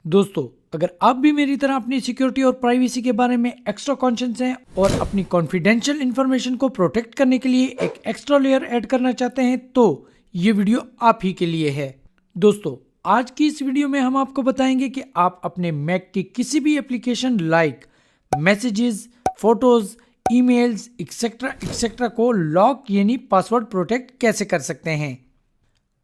दोस्तों, अगर आप भी मेरी तरह अपनी सिक्योरिटी और प्राइवेसी के बारे में एक्स्ट्रा कॉन्शियस हैं और अपनी कॉन्फिडेंशियल इंफॉर्मेशन को प्रोटेक्ट करने के लिए एक एक्स्ट्रा लेयर ऐड करना चाहते हैं तो ये वीडियो आप ही के लिए है। दोस्तों, आज की इस वीडियो में हम आपको बताएंगे कि आप अपने मैक की किसी भी application like messages, photos, emails etcetera etcetera को लॉक यानी पासवर्ड प्रोटेक्ट कैसे कर सकते हैं।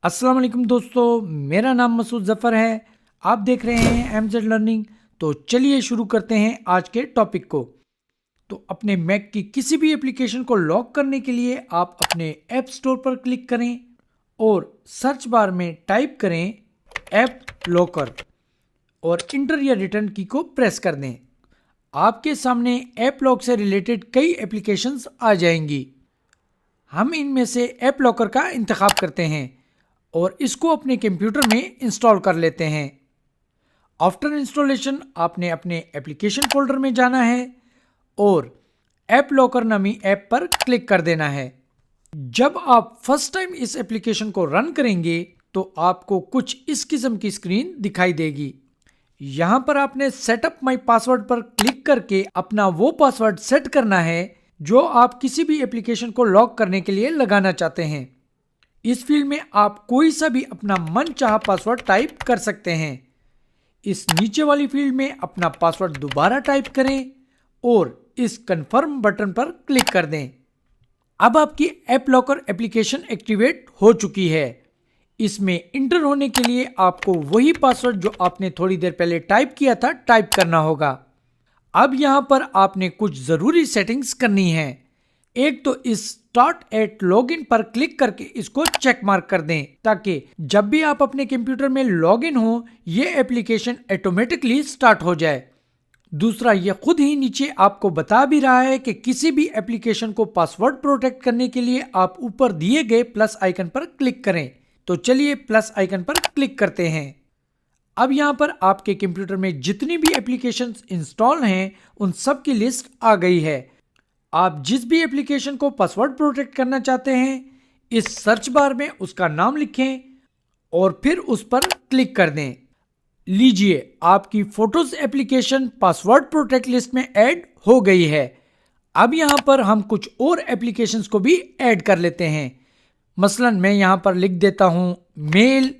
अस्सलाम वालेकुम दोस्तों, मेरा नाम मसूद जफ़र है। आप देख रहे हैं एमजेड लर्निंग। तो चलिए शुरू करते हैं आज के टॉपिक को। तो अपने मैक की किसी भी एप्लीकेशन को लॉक करने के लिए आप अपने ऐप स्टोर पर क्लिक करें और सर्च बार में टाइप करें ऐप लॉकर और इंटर या रिटर्न की को प्रेस कर दें। आपके सामने ऐप लॉक से रिलेटेड कई एप्लीकेशंस आ जाएंगी। हम इनमें से ऐप लॉकर का इंतखाब करते हैं और इसको अपने कंप्यूटर में इंस्टॉल कर लेते हैं। आफ्टर इंस्टॉलेशन आपने अपने एप्लीकेशन फोल्डर में जाना है और ऐप लॉकर नामी ऐप पर क्लिक कर देना है। जब आप फर्स्ट टाइम इस एप्लीकेशन को रन करेंगे तो आपको कुछ इस किस्म की स्क्रीन दिखाई देगी। यहां पर आपने सेटअप माई पासवर्ड पर क्लिक करके अपना वो पासवर्ड सेट करना है जो आप किसी भी एप्लीकेशन को लॉक करने के लिए लगाना चाहते हैं। इस फील्ड में आप कोई सा भी अपना मनचाहा पासवर्ड टाइप कर सकते हैं। इस नीचे वाली फील्ड में अपना पासवर्ड दोबारा टाइप करें और इस कंफर्म बटन पर क्लिक कर दें। अब आपकी ऐप लॉकर एप्लीकेशन एक्टिवेट हो चुकी है। इसमें इंटर होने के लिए आपको वही पासवर्ड जो आपने थोड़ी देर पहले टाइप किया था टाइप करना होगा। अब यहां पर आपने कुछ जरूरी सेटिंग्स करनी है। एक तो इस स्टार्ट एट लॉगिन पर क्लिक करके इसको चेक मार्क कर दें ताकि जब भी आप अपने कंप्यूटर में लॉगिन हो ये एप्लीकेशन ऑटोमेटिकली स्टार्ट हो जाए। दूसरा, ये खुद ही नीचे आपको बता भी रहा है कि किसी भी एप्लीकेशन को पासवर्ड प्रोटेक्ट करने के लिए आप ऊपर दिए गए प्लस आइकन पर क्लिक करें। तो चलिए प्लस आइकन पर क्लिक करते हैं। अब यहां पर आपके कंप्यूटर में जितनी भी एप्लीकेशंस इंस्टॉल हैं उन सब की लिस्ट आ गई है। आप जिस भी एप्लीकेशन को पासवर्ड प्रोटेक्ट करना चाहते हैं इस सर्च बार में उसका नाम लिखें और फिर उस पर क्लिक कर दें। लीजिए, आपकी photos application password protect list में ऐड हो गई है। अब यहां पर हम कुछ और एप्लीकेशंस को भी ऐड कर लेते हैं। मसलन मैं यहां पर लिख देता हूं मेल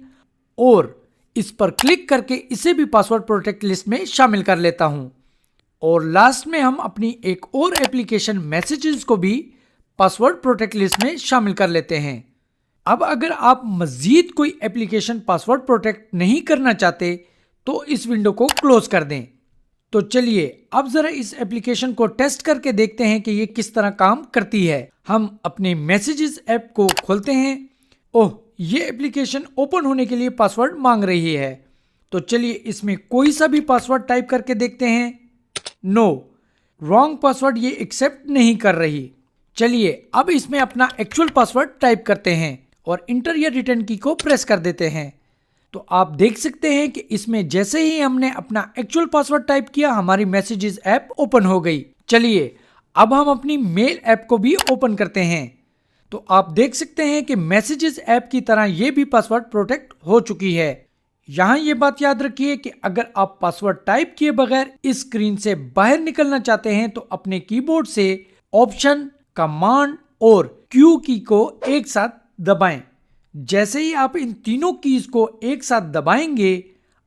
और इस पर क्लिक करके इसे भी पासवर्ड प्रोटेक्ट लिस्ट में शामिल कर लेता हूं। और लास्ट में हम अपनी एक और एप्लीकेशन मैसेजेस को भी पासवर्ड प्रोटेक्ट लिस्ट में शामिल कर लेते हैं। अब अगर आप मजीद कोई एप्लीकेशन पासवर्ड प्रोटेक्ट नहीं करना चाहते तो इस विंडो को क्लोज कर दें। तो चलिए अब जरा इस एप्लीकेशन को टेस्ट करके देखते हैं कि ये किस तरह काम करती है। हम अपने मैसेजेस ऐप को खोलते हैं। ओह, ये एप्लीकेशन ओपन होने के लिए पासवर्ड मांग रही है। तो चलिए इसमें कोई सा भी पासवर्ड टाइप करके देखते हैं। नो, रॉन्ग पासवर्ड ये एक्सेप्ट नहीं कर रही। चलिए अब इसमें अपना एक्चुअल पासवर्ड टाइप करते हैं और इंटर या रिटर्न की को प्रेस कर देते हैं। तो आप देख सकते हैं कि इसमें जैसे ही हमने अपना एक्चुअल पासवर्ड टाइप किया हमारी मैसेजेस ऐप ओपन हो गई। चलिए अब हम अपनी मेल ऐप को भी ओपन करते हैं। तो आप देख सकते हैं कि मैसेजेस ऐप की तरह ये भी पासवर्ड प्रोटेक्ट हो चुकी है। यहां ये बात याद रखिए कि अगर आप पासवर्ड टाइप किए बगैर इस स्क्रीन से बाहर निकलना चाहते हैं तो अपने कीबोर्ड से ऑप्शन, कमांड और क्यू की को एक साथ दबाएं। जैसे ही आप इन तीनों कीज को एक साथ दबाएंगे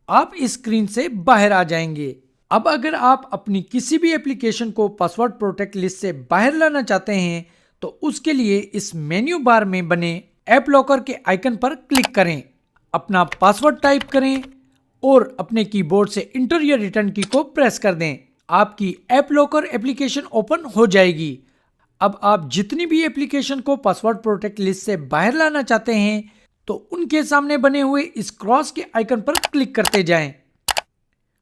आप इस स्क्रीन से बाहर आ जाएंगे। अब अगर आप अपनी किसी भी एप्लीकेशन को पासवर्ड प्रोटेक्ट लिस्ट से बाहर लाना चाहते हैं तो उसके लिए इस मेन्यू बार में बने ऐप लॉकर के आइकन पर क्लिक करें, अपना पासवर्ड टाइप करें और अपने कीबोर्ड से इंटर या रिटर्न की को प्रेस कर दें। आपकी ऐप लॉकर एप्लीकेशन ओपन हो जाएगी। अब आप जितनी भी एप्लीकेशन को पासवर्ड प्रोटेक्ट लिस्ट से बाहर लाना चाहते हैं तो उनके सामने बने हुए इस क्रॉस के आइकन पर क्लिक करते जाएं।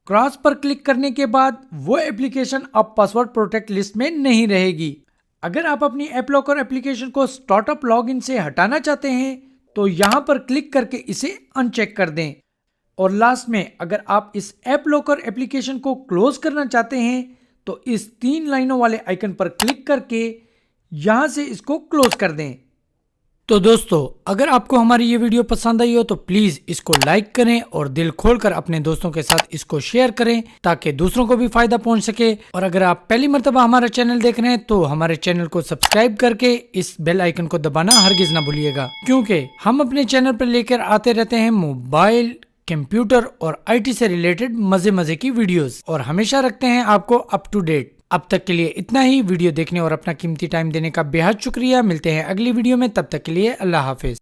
क्रॉस पर क्लिक करने के बाद वो एप्लीकेशन अब पासवर्ड प्रोटेक्ट लिस्ट में नहीं रहेगी। अगर आप अपनी ऐप लॉकर एप्लीकेशन को स्टार्टअप लॉगिन से हटाना चाहते हैं तो यहां पर क्लिक करके इसे अनचेक कर दें। और लास्ट में अगर आप इस ऐप लॉकर एप्लीकेशन को क्लोज करना चाहते हैं तो इस 3 लाइनों वाले आइकन पर क्लिक करके यहां से इसको क्लोज कर दें। तो दोस्तों, अगर आपको हमारी ये वीडियो पसंद आई हो तो प्लीज इसको लाइक करें और दिल खोलकर अपने दोस्तों के साथ इसको शेयर करें ताकि दूसरों को भी फायदा पहुंच सके। और अगर आप पहली मर्तबा हमारा चैनल देख रहे हैं तो हमारे चैनल को सब्सक्राइब करके इस बेल आइकन को दबाना हरगिज ना भूलिएगा, क्योंकि हम अपने चैनल पर लेकर आते रहते हैं मोबाइल, कंप्यूटर और IT से रिलेटेड मजे मजे की वीडियोस और हमेशा रखते हैं आपको अप टू डेट। अब तक के लिए इतना ही। वीडियो देखने और अपना कीमती टाइम देने का बेहद शुक्रिया। मिलते हैं अगली वीडियो में, तब तक के लिए अल्लाह हाफिज।